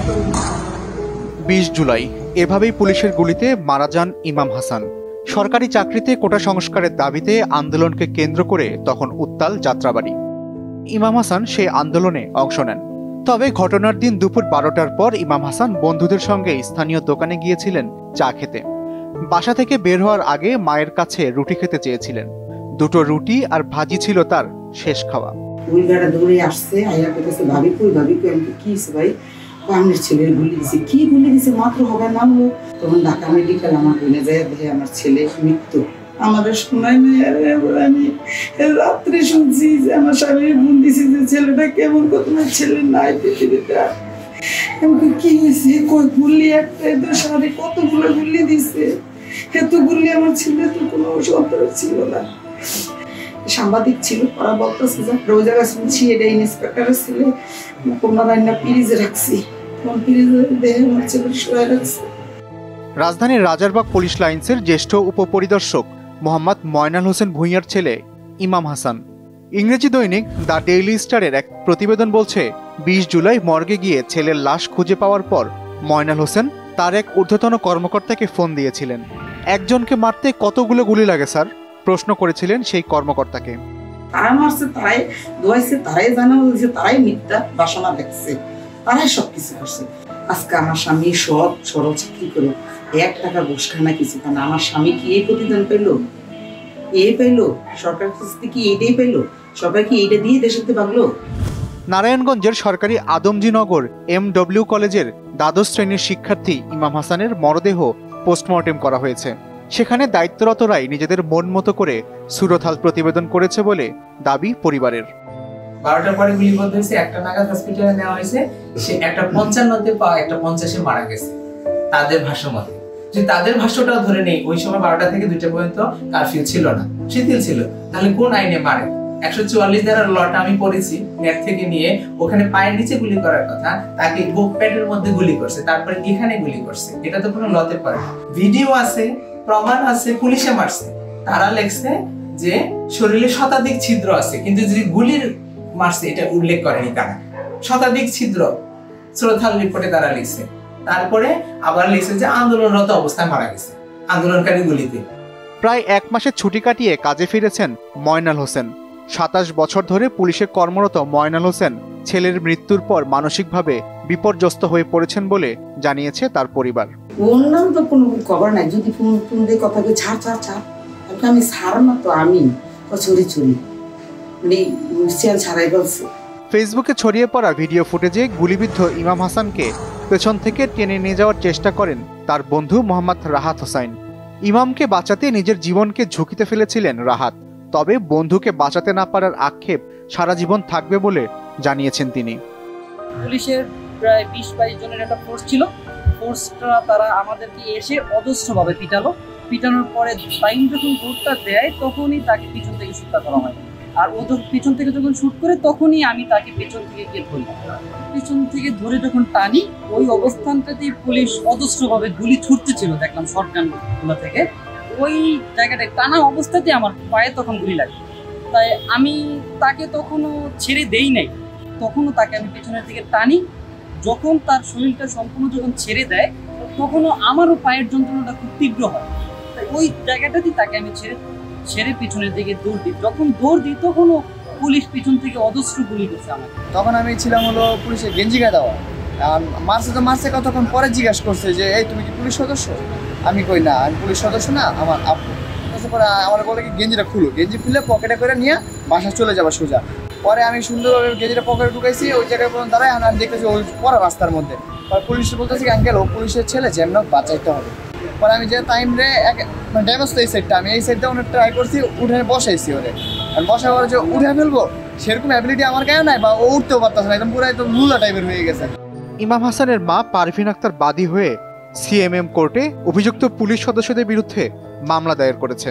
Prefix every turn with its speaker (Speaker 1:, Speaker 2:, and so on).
Speaker 1: 20 জুলাই এভাবেই পুলিশের গুলিতে মারা যান ইমাম হাসান। সরকারি চাকরিতে কোটা সংস্কারের দাবিতে আন্দোলনকে কেন্দ্র করে তখন উত্তাল যাত্রাবাড়ি। ইমাম হাসান সেই আন্দোলনে অংশ নেন। তবে ঘটনার দিন দুপুর 12টার পর ইমাম হাসান বন্ধুদের সঙ্গে স্থানীয় দোকানে গিয়েছিলেন চা খেতে। বাসা থেকে বের হওয়ার আগে মায়ের কাছে রুটি খেতে চেয়েছিলেন। 2টো রুটি আর ভাজি ছিল তার শেষ খাওয়া।
Speaker 2: দৌড়ে আসছে, আইয়া কইতেছে ভাবি কই, ভাবি কই। আমি কি হইছে ভাই? আমার ছেলের গুলি দিছে। কি গুলি দিছে? মাত্র হবে নামলো। তখন ঢাকা মেডিকেল আমার বোনে যায়, দেখে আমার ছেলে মৃত্যু। আমাদের শোনাই নাই। আমি রাত্রে শুনছি যে আমার স্বামীর বোন দিছে, যে ছেলেটা কেমন, কত ছেলে নাই পৃথিবীতে। আমি কি হয়েছে? কই গুলি একটা, এদের সাথে কতগুলো গুলি দিছে। এত গুলি আমার ছেলে তো কোনো সন্তান ছিল না। সাংবাদিক ছিল, ওরা বলতেছে যে ওই জায়গায় শুনছি এটা ইন্সপেক্টরের ছেলে, কন্যা রান্না পিরিজে রাখছি, তখন পিরিজে দেহে আমার ছেলে শোয়া রাখছে।
Speaker 1: রাজধানীর রাজারবাগ পুলিশ লাইন্সের জ্যেষ্ঠ উপপরিদর্শক মোহাম্মদ ময়নাল হোসেন ভূঁইয়ার ছেলে ইমাম হাসান। ইংরেজি দৈনিক দ্য ডেইলি স্টারের এক প্রতিবেদন বলছে, 20 জুলাই মর্গে গিয়ে ছেলের লাশ খুঁজে পাওয়ার পর ময়নাল হোসেন তার এক ঊর্ধ্বতন কর্মকর্তাকে ফোন দিয়েছিলেন। একজনকে মারতে কতগুলো গুলি লাগে স্যার? প্রশ্ন করেছিলেন সেই কর্মকর্তাকে।
Speaker 2: তারা মারছে, তারাই দোয়াইছে, তারাই জানা বলছে, তারাই মিথ্যা বাসনা দেখছে, তারাই সবকিছু করছে। আজকে আমার স্বামী সব সরল চাকরি করে 1 টাকা ঘুষ খায় না, কিছু খায় না। আমার স্বামী কি এই প্রতিদান পেলো? পেলো? সরকার কি এটাই পেলো? সরকার কি এইটা দিয়ে দেশে ভাগলো?
Speaker 1: নারায়ণগঞ্জের সরকারি আদমজীনগর MW কলেজের দ্বাদশ শ্রেণীর শিক্ষার্থী ইমাম হাসানের মরদেহ পোস্টমর্টেম করা হয়েছে। সেখানে দায়িত্বরতরাই নিজেদের মন মতো করে সুরথাল প্রতিবেদন করেছে বলে দাবি পরিবারের।
Speaker 3: 12টার পরে গুলিবদ্ধ হয়েছে, 1টা নাগাদ হসপিটালে নেওয়া হয়েছে। সে একটা 55-তে পাওয়া, একটা 50-এ মারা গেছে তাদের ভাষ্য মতে। যদি তাদের ভাষ্যটাও ধরে নেই, ওই সময় 12টা থেকে 2টা পর্যন্ত কারফিউ ছিল না, শিথিল ছিল, তাহলে কোন আইনে মারে? 144 ধারার লটা আমি পড়েছি নেট থেকে নিয়ে। ওখানে পায়ের নিচে গুলি করার কথা, তাকে বুক প্যাডের মধ্যে গুলি করছে, তারপরে এখানে গুলি করছে। এটা তো কোনো লতে পারে না। ভিডিও আছে, প্রমাণ আছে, পুলিশে মারছে। তারা লেখছে যে শরীরে শতাধিক ছিদ্র আছে, কিন্তু যদি গুলির মারছে এটা উল্লেখ করেনি তারা। শতাধিক ছিদ্র শ্রোথাল রিপোর্টে তারা লিখছে। তারপরে আবার লিখছে যে আন্দোলনরত অবস্থায় মারা গেছে, আন্দোলনকারী গুলিতে।
Speaker 1: প্রায় 1 মাসের ছুটি কাটিয়ে কাজে ফিরেছেন ময়নাল হোসেন। 27 বছর ধরে পুলিশে কর্মরত ময়নাল হোসেন ছেলের মৃত্যুর পর মানসিকভাবে বিপর্যস্ত হয়ে পড়েছেন বলে জানিয়েছে তার পরিবার।
Speaker 2: বললাম তো কোনো খবর নাই, যদি ফোন দিয়ে কথা বলে ছাড়, আমি ছাড় না তো, আমি চুরি মানে ছাড়াই বলছে।
Speaker 1: ফেসবুকে ছড়িয়ে পড়া ভিডিও ফুটেজে গুলিবিদ্ধ ইমাম হাসানকে পেছন থেকে টেনে নিয়ে যাওয়ার চেষ্টা করেন তার বন্ধু মোহাম্মদ রাহাত হোসাইন। ইমামকে বাঁচাতে নিজের জীবনকে ঝুঁকিতে ফেলেছিলেন রাহাত। তবে বন্ধুকে বাঁচাতে না পারার আক্ষেপ সারা জীবন থাকবে বলে জানিয়েছেন তিনি।
Speaker 4: পুলিশের প্রায় 20-22 জনের একটা ফোর্স ছিল। ফোর্সটা তারা আমাদেরকে এসে অজস্রভাবে পিটানোর পরে টাইম যখন দৌড়টা দেয়, তখনই তাকে পিছন থেকে শুটটা করা হয়। আর ও যখন পিছন থেকে যখন শুট করে, তখনই আমি তাকে পেছন থেকে গিয়ে ধরি। পিছন থেকে ধরে যখন টানি, ওই অবস্থানটাতেই পুলিশ অজস্রভাবে গুলি ছুটতেছিল, দেখলাম শটগানগুলো থেকে। ওই জায়গাটায় টানা অবস্থাতে আমার পায়ে তখন গুলি লাগে। তাই আমি তাকে তখনও ছেড়ে দেই নাই, তখনও তাকে আমি পেছনের দিকে টানি। যখন তার শরীরটা সম্পূর্ণ যখন ছেড়ে দেয়, তখনও আমারও পায়ের যন্ত্রণাটা খুব তীব্র হয়। তাই ওই জায়গাটাতেই তাকে আমি ছেড়ে পিছনের দিকে দৌড় দিই। যখন দৌড় দিই, তখনও পুলিশ পিছন থেকে অজস্র গুলি করছে আমাকে।
Speaker 5: তখন আমি ছিলাম হলো পুলিশের গেঞ্জি গায়ে দেওয়া। মারছে কতক্ষণ পরে জিজ্ঞাসা করছে যে এই তুমি কি পুলিশ সদস্য? আমি কই না, আমি পুলিশ সদস্য না, আমার আপু। তারপরে আমার বলে কি গেঞ্জিটা খুলো, গেঞ্জি খুলে পকেটে করে নিয়ে বাসায় চলে যাবা সোজা। পরে আমি সুন্দরভাবে গেঞ্জিটা পকেটে ঢুকাইছি, ওই জায়গায় পর্যন্ত দাঁড়ায় আমি দেখতেছি ওই পরে রাস্তার মধ্যে। পরে পুলিশ বলতেছি আঙ্কেল ও পুলিশের ছেলে, যেমন বাঁচাইতে হবে। পরে আমি যে টাইম রে ড্যামেজ তো এই সাইডটা, আমি এই সাইডটা অনেক ট্রাই করছি, উঠে বসাইছি ওরে। আর বসার পরে যে উঠে ফেলবো সেরকম অ্যাবিলিটি আমার গায়ে নাই, বা ও উঠতেও পারতেছে না, একদম লুলা টাইপের হয়ে গেছে।
Speaker 1: ইমাম হাসানের মা পারভিন আক্তার বাদী হয়ে CMM কোর্টে অভিযুক্ত পুলিশ সদস্যদের বিরুদ্ধে মামলা দায়ের করেছে।